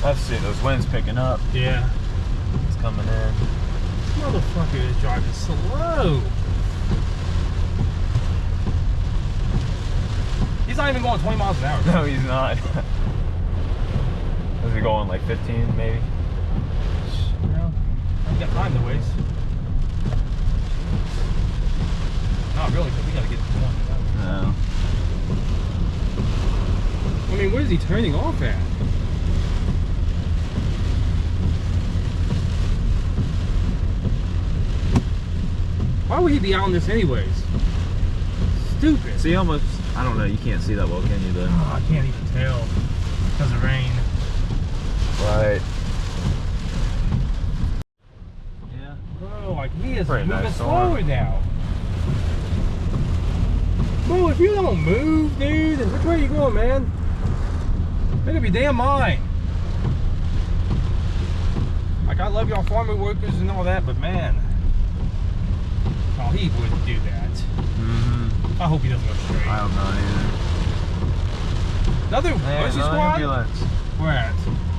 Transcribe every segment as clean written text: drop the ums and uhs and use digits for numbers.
Let's see, those winds picking up. Yeah. It's coming in. This motherfucker is driving slow. He's not even going 20 miles an hour. No, he's not. Is he going like 15 maybe? Well, I've got time to waste. Not really, because we gotta get to one. No. I mean, where is he turning off at? Why would he be out on this anyways? Stupid. See how much? I don't know. You can't see that well, can you? Though. Oh, I can't even tell because of rain. Right. Yeah. Bro, like he is Pretty moving nice slower storm. now. Bro, if you don't move, dude, which way are you going, man? Make up your damn mind. Like, I love y'all farming workers and all that, but man, oh, he wouldn't do that. Mm-hmm. I hope he doesn't go straight. I hope not either. Another mercy squad? Ambulance. Where at?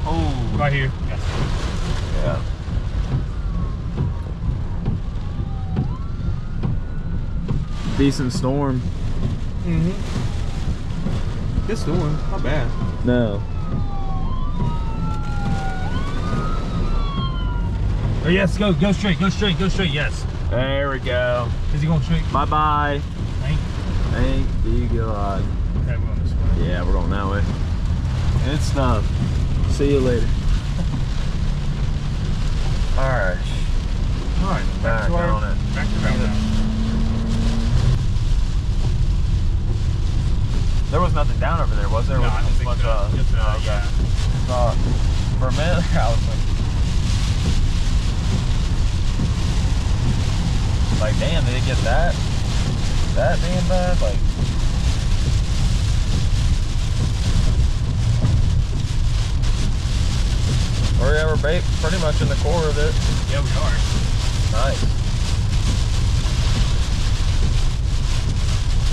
Oh. Right here. Yes. Yeah. Decent storm. Mm-hmm. This storm, not bad. No. Oh yes, go straight, yes. There we go. Is he going straight? Bye-bye. Thank you, God. Okay, we're on this way. Yeah, we're going that way. It's done. See you later. Alright. Alright, back to our on it. back to roundabout. There was nothing down over there, was there? No, I don't think much, so. Just, yeah. For a minute, I was like, damn, did it get that being bad? Like, we're pretty much in the core of it. Yeah, we are. Nice.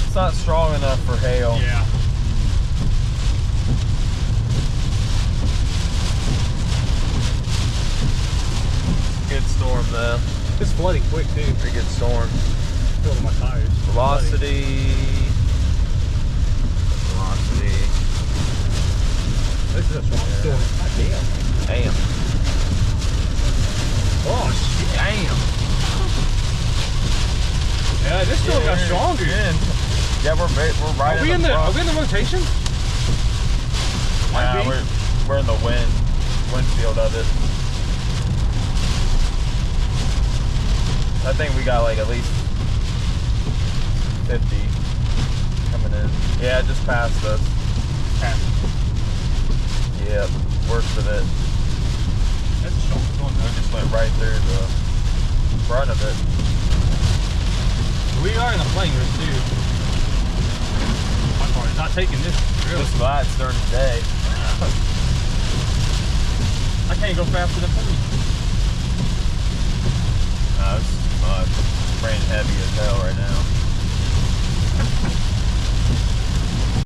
It's not strong enough for hail. Yeah. Good storm though. It's flooding quick too. Pretty good storm. Filling my tires. Velocity. This is a strong storm. God damn. Damn. Oh shit. Damn. Yeah, this storm got stronger. Yeah, we're right Are we in the rotation? Yeah, we're in the windshield of it. I think we got like at least 50 coming in. Yeah, just past us. Yep, worst of it. That's a strong storm. We just went right through the front of it. We are in a plane risk too. My car is not taking this. Really. Just glad it's during the day. I can't go faster than 40. It's raining heavy as hell right now.